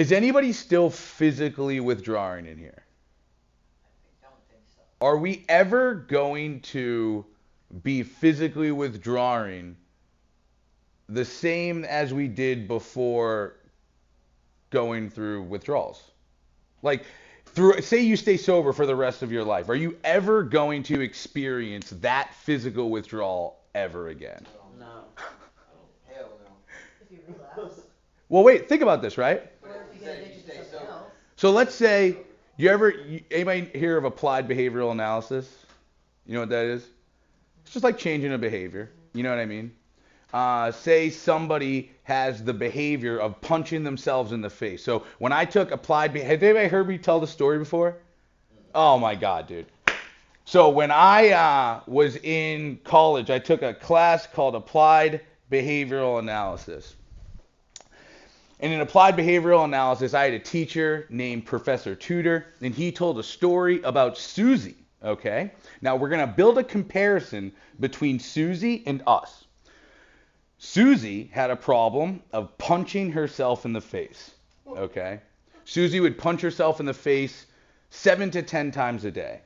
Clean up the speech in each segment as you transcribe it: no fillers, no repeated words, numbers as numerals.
Is anybody still physically withdrawing in here? I don't think so. Are we ever going to be physically withdrawing the same as we did before going through withdrawals? Like, through say you stay sober for the rest of your life, are you ever going to experience that physical withdrawal ever again? No. Hell no. If you relapse. Well, wait, think about this, right? Or if you get addicted to something else. So let's say anybody hear of applied behavioral analysis? You know what that is? It's just like changing a behavior. You know what I mean? Say somebody has the behavior of punching themselves in the face. So when I took applied behavior, have anybody heard me tell the story before? Oh my God, dude. So when I was in college, I took a class called Applied Behavioral Analysis. And in applied behavioral analysis, I had a teacher named Professor Tudor, and he told a story about Suzie. Okay? Now we're going to build a comparison between Suzie and us. Suzie had a problem of punching herself in the face. Okay? Suzie would punch herself in the face 7 to 10 times a day.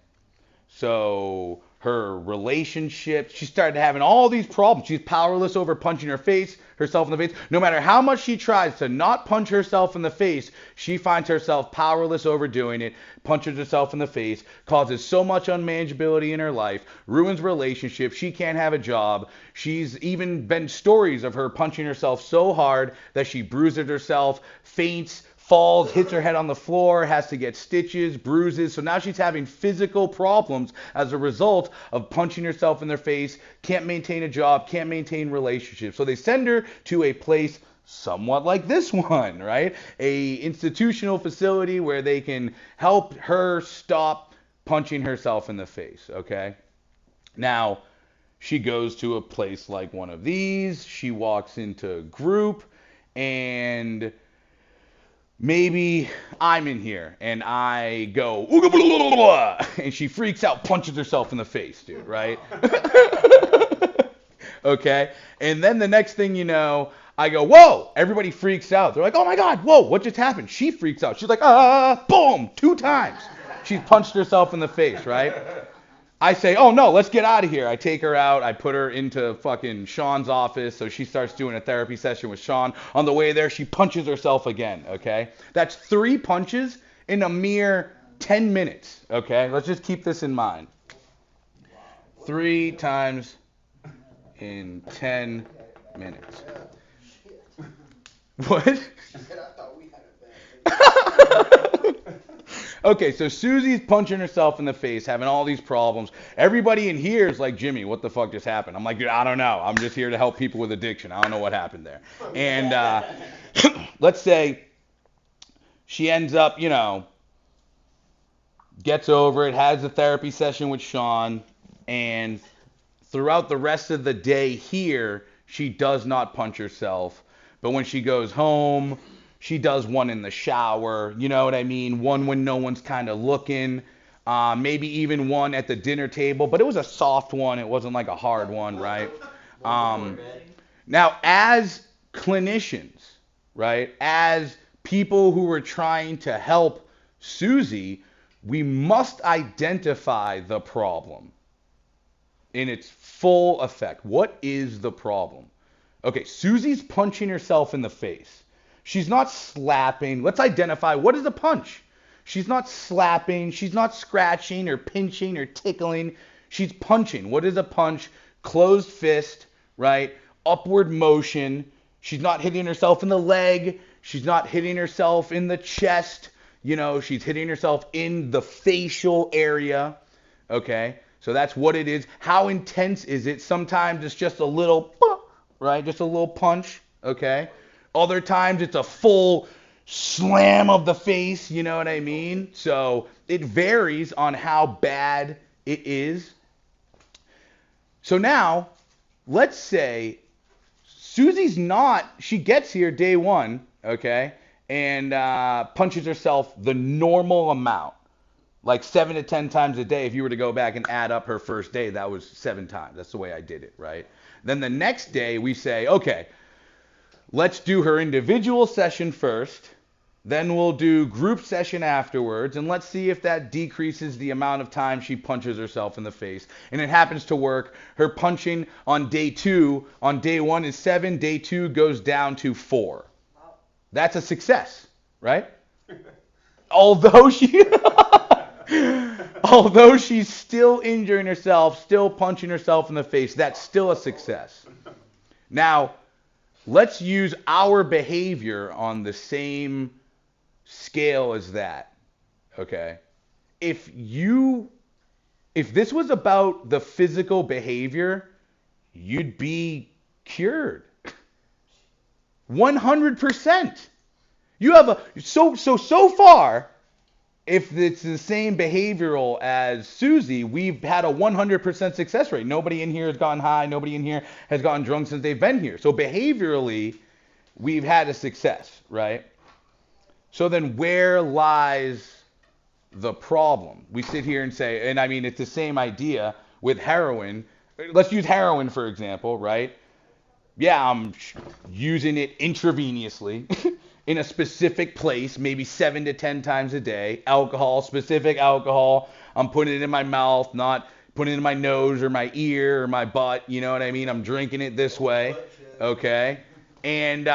So her relationship, she started having all these problems. She's powerless over punching herself in the face. No matter how much she tries to not punch herself in the face, she finds herself powerless over doing it, punches herself in the face, causes so much unmanageability in her life, ruins relationships. She can't have a job. She's even been stories of her punching herself so hard that she bruises herself, faints, falls, hits her head on the floor, has to get stitches, bruises. So now she's having physical problems as a result of punching herself in the face, can't maintain a job, can't maintain relationships. So they send her to a place somewhat like this one, right? A institutional facility where they can help her stop punching herself in the face, okay? Now, she goes to a place like one of these. She walks into a group, and maybe I'm in here and I go, "Ooga blah, blah, blah, blah," and she freaks out, punches herself in the face, dude, right? Okay? And then the next thing you know, I go, "Whoa!" Everybody freaks out. They're like, "Oh my God, whoa, what just happened?" She freaks out. She's like, boom, 2 times. She's punched herself in the face, right? I say, "Oh no, let's get out of here." I take her out. I put her into fucking Sean's office. So she starts doing a therapy session with Sean. On the way there, she punches herself again, okay? That's 3 punches in a mere 10 minutes, okay? Let's just keep this in mind. 3 times in 10 minutes. What? I thought we had a bad. Okay, so Susie's punching herself in the face, having all these problems. Everybody in here is like, "Jimmy, what the fuck just happened?" I'm like, "Dude, I don't know. I'm just here to help people with addiction. I don't know what happened there." And let's say she ends up, gets over it, has a therapy session with Sean, and throughout the rest of the day here, she does not punch herself. But when she goes home, she does one in the shower, you know what I mean? One when no one's kind of looking. Maybe even one at the dinner table, but it was a soft one. It wasn't like a hard one, right? Now, as clinicians, right, as people who are trying to help Suzie, we must identify the problem in its full effect. What is the problem? Okay, Susie's punching herself in the face. She's not slapping. Let's identify what is a punch. She's not slapping. She's not scratching or pinching or tickling. She's punching. What is a punch? Closed fist, right? Upward motion. She's not hitting herself in the leg. She's not hitting herself in the chest. She's hitting herself in the facial area. Okay? So that's what it is. How intense is it? Sometimes it's just a little, right? Just a little punch. Okay? Other times it's a full slam of the face, you know what I mean? So it varies on how bad it is. So now, let's say she gets here day one, okay, and punches herself the normal amount, like 7 to 10 times a day. If you were to go back and add up her first day, that was 7 times. That's the way I did it, right? Then the next day we say, okay, let's do her individual session first, Then we'll do group session afterwards, and let's see if that decreases the amount of time she punches herself in the face. And it happens to work. Her punching on day 2, on day 1 is 7, day 2 goes down to 4. Wow. That's a success, right? Although she although she's still injuring herself, still punching herself in the face, that's still a success. Now, let's use our behavior on the same scale as that. Okay? If this was about the physical behavior, you'd be cured. 100%. You have a so far, if it's the same behavioral as Suzie, we've had a 100% success rate. Nobody in here has gotten high. Nobody in here has gotten drunk since they've been here. So behaviorally, we've had a success, right? So then where lies the problem? We sit here and say, and I mean, it's the same idea with heroin. Let's use heroin, for example, right? Yeah, I'm using it intravenously in a specific place, maybe 7 to 10 times a day. Alcohol, specific alcohol. I'm putting it in my mouth, not putting it in my nose or my ear or my butt. You know what I mean? I'm drinking it this way. Okay? And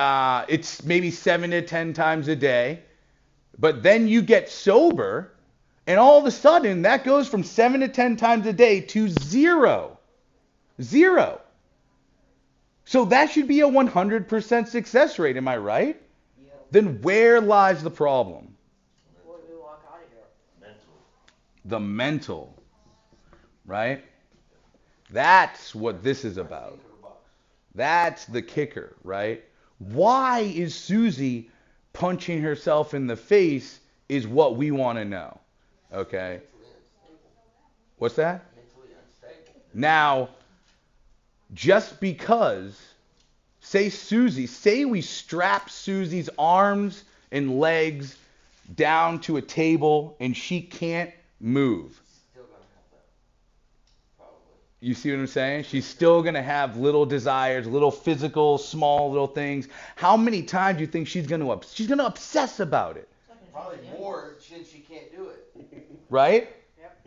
it's maybe 7 to 10 times a day. But then you get sober, and all of a sudden, that goes from 7 to 10 times a day to 0. 0. So that should be a 100% success rate, am I right? Yep. Then where lies the problem? Where do we walk out of here? Mental. The mental, right? That's what this is about. That's the kicker, right? Why is Suzie punching herself in the face is what we want to know. Okay? What's that? Mentally unstable. Now, just because, say we strap Susie's arms and legs down to a table and she can't move. Still gonna have that. Probably. You see what I'm saying? She's still going to have little desires, little physical, small little things. How many times do you think she's going to obsess about it? Probably more since she can't do it. Right? Yep.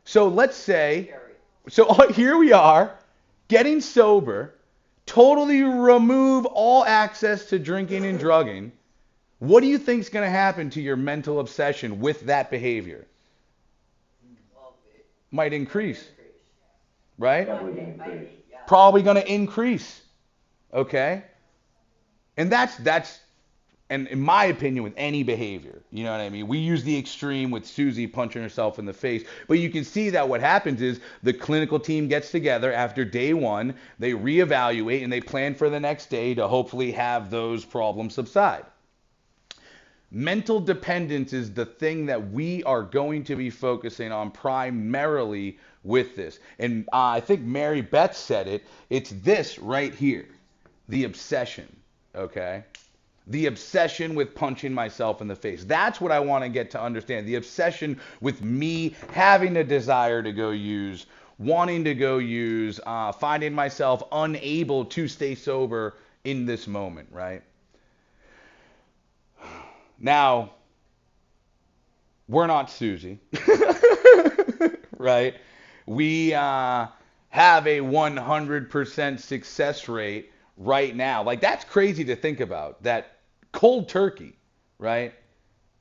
So let's say, Scary. so here we are, getting sober, totally remove all access to drinking and drugging. What do you think is going to happen to your mental obsession with that behavior? Well, it Might increase, increase. right? Yeah. Probably going to increase. Okay? And that's and in my opinion with any behavior, you know what I mean? We use the extreme with Suzie punching herself in the face, but you can see that what happens is the clinical team gets together after day 1, they reevaluate and they plan for the next day to hopefully have those problems subside. Mental dependence is the thing that we are going to be focusing on primarily with this. And I think Mary Beth said it. It's this right here, the obsession, okay? The obsession with punching myself in the face. That's what I want to get to understand. The obsession with me having a desire to go use, wanting to go use, finding myself unable to stay sober in this moment, right? Now, we're not Suzie, right? We have a 100% success rate right now. Like, that's crazy to think about, that cold turkey, right?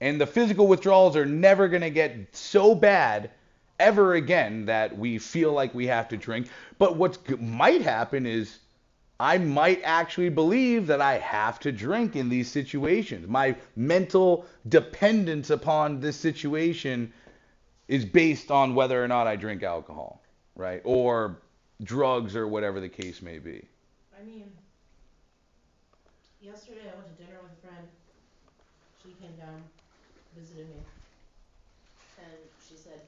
And the physical withdrawals are never going to get so bad ever again that we feel like we have to drink. But what might happen is I might actually believe that I have to drink in these situations. My mental dependence upon this situation is based on whether or not I drink alcohol, right? Or drugs or whatever the case may be. I mean, yesterday I went to dinner with a friend. She came down, visited me, and she said,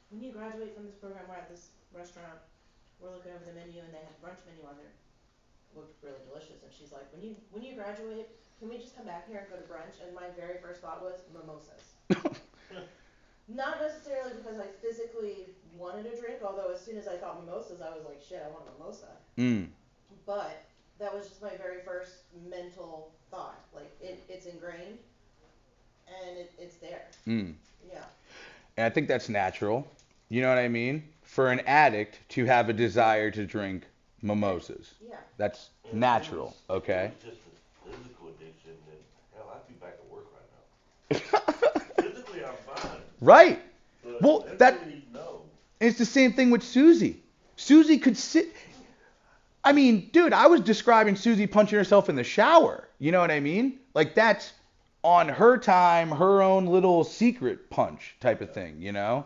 when you graduate from this program, we're at this restaurant, we're looking over the menu, and they had a brunch menu on there. It looked really delicious, and she's like, when you graduate, can we just come back here and go to brunch? And my very first thought was mimosas. Not necessarily because I physically wanted a drink, although as soon as I thought mimosas, I was like, shit, I want a mimosa. But that was just my very first mental thought. Like, it's ingrained. and it's there. Mm. Yeah. And I think that's natural. You know what I mean? For an addict to have a desire to drink mimosas. Yeah. That's If natural, it was, okay? If it was just a physical addiction, then hell, I'd be back at work right now. Physically, I'm fine. Right. But Well, mentally, no. it's the same thing with Suzie. Suzie could sit. I mean, dude, I was describing Suzie punching herself in the shower. You know what I mean? Like that's on her time, her own little secret punch type of thing, you know?